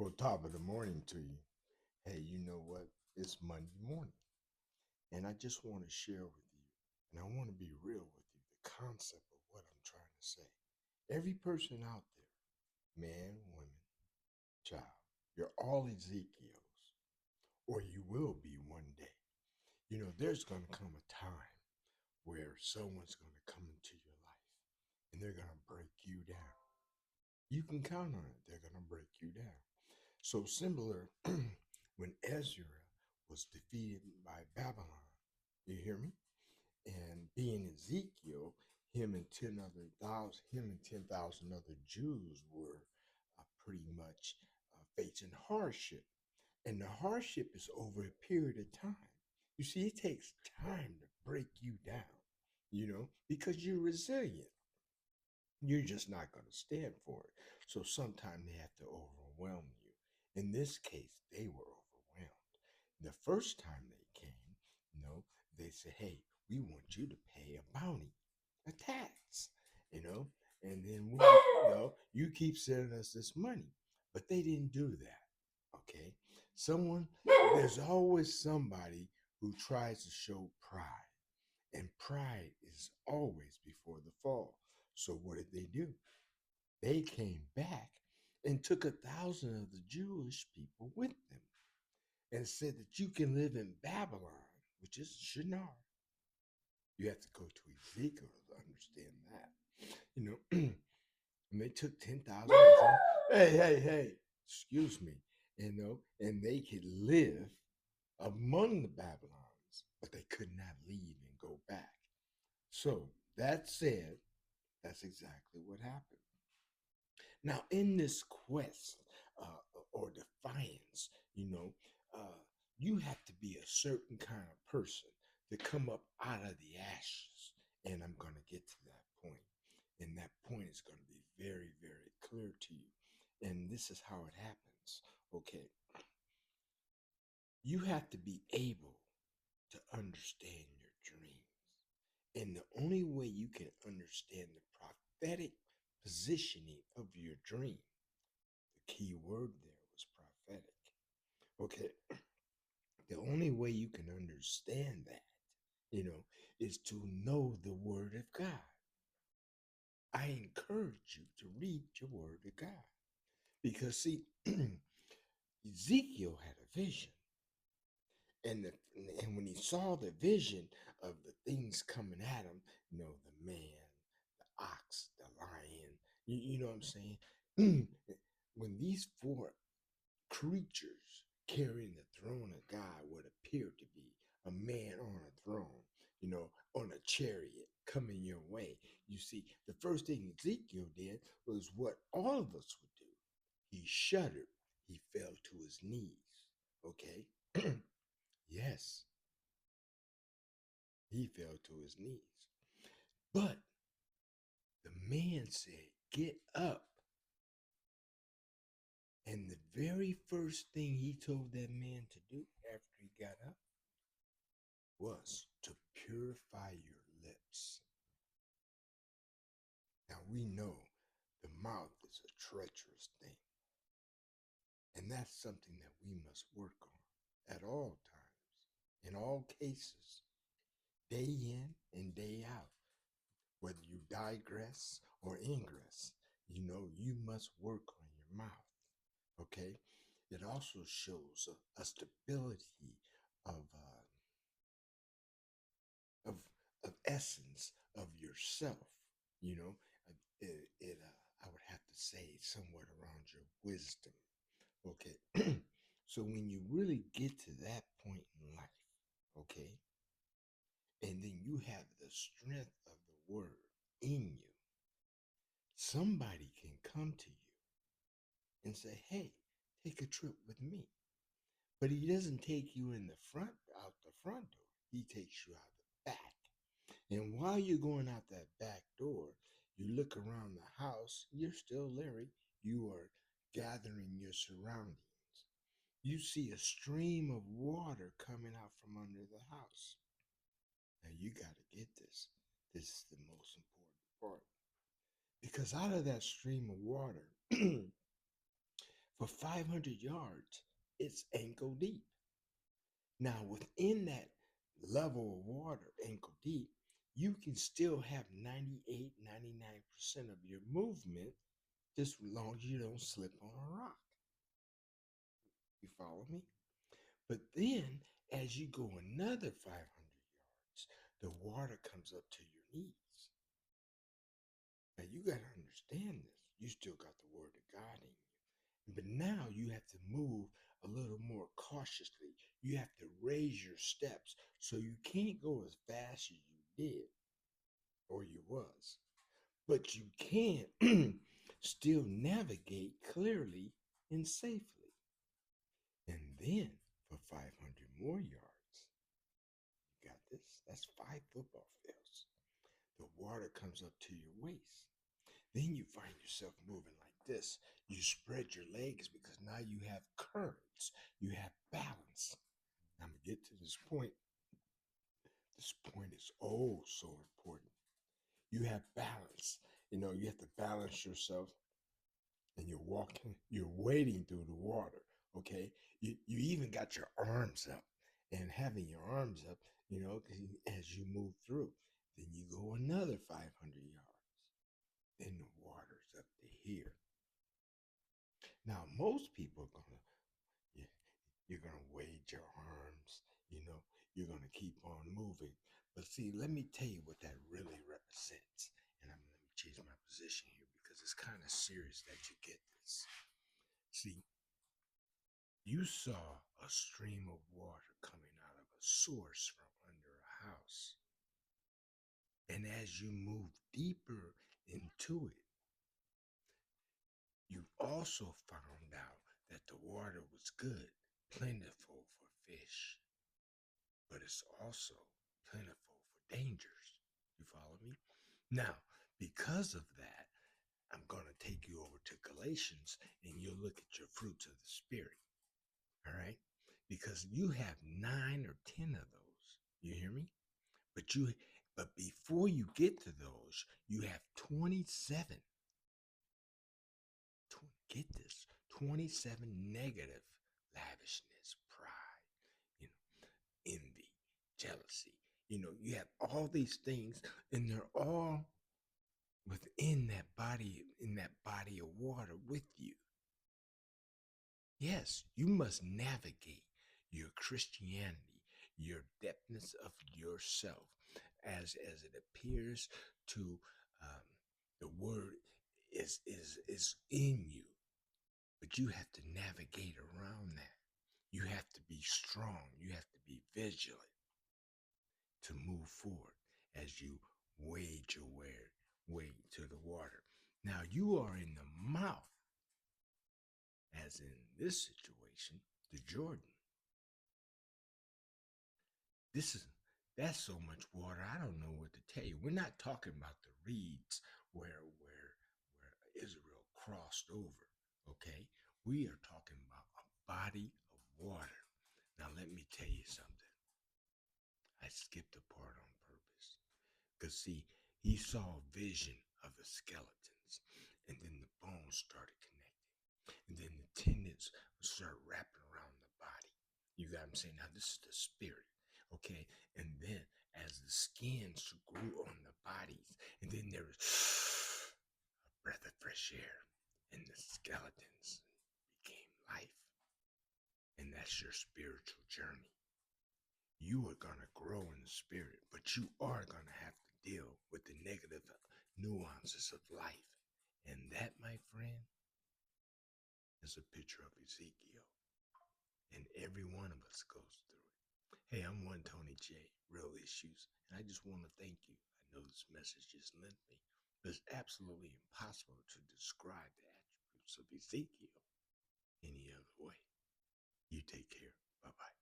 Well, top of the morning to you. Hey, you know what? It's Monday morning, and I just want to share with you, and I want to be real with you, the concept of what I'm trying to say. Every person out there, man, woman, child, you're all Ezekiels, or you will be one day. There's going to come a time where someone's going to come into your life and they're going to break you down. You can count on it, they're going to break you down. So similar when Ezra was defeated by Babylon, you hear me? And being Ezekiel, him and 10,000 other Jews were pretty much facing hardship. And the hardship is over a period of time. You see, it takes time to break you down, because you're resilient. You're just not going to stand for it. So sometimes they have to overwhelm you. In this case, they were overwhelmed. The first time they came, you know, they said, hey, we want you to pay a bounty, a tax, you know, and then you keep sending us this money. But they didn't do that. Okay. Someone, there's always somebody who tries to show pride. And pride is always before the fall. So what did they do? They came back and took 1,000 of the Jewish people with them and said that you can live in Babylon, which is Shinar. You have to go to Ezekiel to understand that. And they took 10,000 of them. Hey, excuse me. And they could live among the Babylons, but they could not leave and go back. So that said, that's exactly what happened. Now, in this quest or defiance, you have to be a certain kind of person to come up out of the ashes. And I'm going to get to that point. And that point is going to be very, very clear to you. And this is how it happens. Okay. You have to be able to understand your dreams. And the only way you can understand the prophetic positioning of your dream, the key word there was prophetic. Okay, the only way you can understand that, is to know the word of God. I encourage you to read your word of God because, see, Ezekiel had a vision. And, the, and when he saw the vision of the things coming at him, the man, the ox, the lion, you know what I'm saying? When these four creatures carrying the throne of God would appear to be a man on a throne, on a chariot coming your way. You see, the first thing Ezekiel did was what all of us would do. He shuddered. He fell to his knees. Okay? Yes, he fell to his knees. But the man said, get up. And the very first thing he told that man to do after he got up was to purify your lips. Now we know the mouth is a treacherous thing. And that's something that we must work on at all times, in all cases, day in and day out. Whether you digress or ingress, you must work on your mouth. Okay? It also shows a stability of of of essence of yourself. You know, I would have to say somewhat around your wisdom. Okay, so when you really get to that point in life, okay, and then you have the strength of the word in you, somebody can come to you and say, "Hey, take a trip with me." But he doesn't take you in the front out the front door. He takes you out the back. And while you're going out that back door, you look around the house, you're still Larry. You are gathering your surroundings. You see a stream of water coming out from under the house. Now you got to get this. This is the most important part. Because out of that stream of water, For 500 yards, it's ankle deep. Now, within that level of water, ankle deep, you can still have 98, 99% of your movement just as long as you don't slip on a rock. You follow me? But then, as you go another 500 yards, the water comes up to your knees. Now, you got to understand this. You still got the word of God in you. But now you have to move a little more cautiously. You have to raise your steps so you can't go as fast as you did or you was. But you can still navigate clearly and safely. And then for 500 more yards, you got this. That's 5 football fields. The water comes up to your waist. Then you find yourself moving like this. You spread your legs because now you have currents, you have balance. I'm going to get to this point. This point is oh so important. You have balance. You have to balance yourself and you're walking, you're wading through the water. Okay. You even got your arms up, and having your arms up, as you move through, then you go another 500 yards. Then the water's up to here. Now, most people are gonna, you're gonna wade your arms, you're gonna keep on moving. But see, let me tell you what that really represents. And let me change my position here because it's kind of serious that you get this. See, you saw a stream of water coming out of a source from under a house. And as you move deeper into it, you also found out that the water was good, plentiful for fish, but it's also plentiful for dangers. You follow me? Now, because of that, I'm going to take you over to Galatians and you'll look at your fruits of the Spirit. All right? Because you have 9 or 10 of those. You hear me? But before you get to those, you have 27. Get this, 27 negative: lavishness, pride, envy, jealousy. You have all these things, and they're all within that body of water with you. Yes, you must navigate your Christianity, your depthness of yourself, as it appears to the word is in you. But you have to navigate around that. You have to be strong. You have to be vigilant to move forward as you wade your way to the water. Now you are in the mouth, as in this situation, the Jordan. That's so much water. I don't know what to tell you. We're not talking about the reeds where Israel crossed over. Okay, we are talking about a body of water. Now let me tell you something. I skipped a part on purpose. Because see, he saw a vision of the skeletons, and then the bones started connecting, and then the tendons started wrapping around the body. You got what I'm saying? Now this is the spirit. Okay, and then as the skins grew on the bodies, and then there was a breath of fresh air, and the skeletons became life. And that's your spiritual journey. You are going to grow in the spirit, but you are going to have to deal with the negative nuances of life. And that, my friend, is a picture of Ezekiel. And every one of us goes through it. Hey, I'm one Tony J, Real Issues, and I just want to thank you. I know this message is lengthy, but it's absolutely impossible to describe the attributes of Ezekiel any other way. You take care. Bye-bye.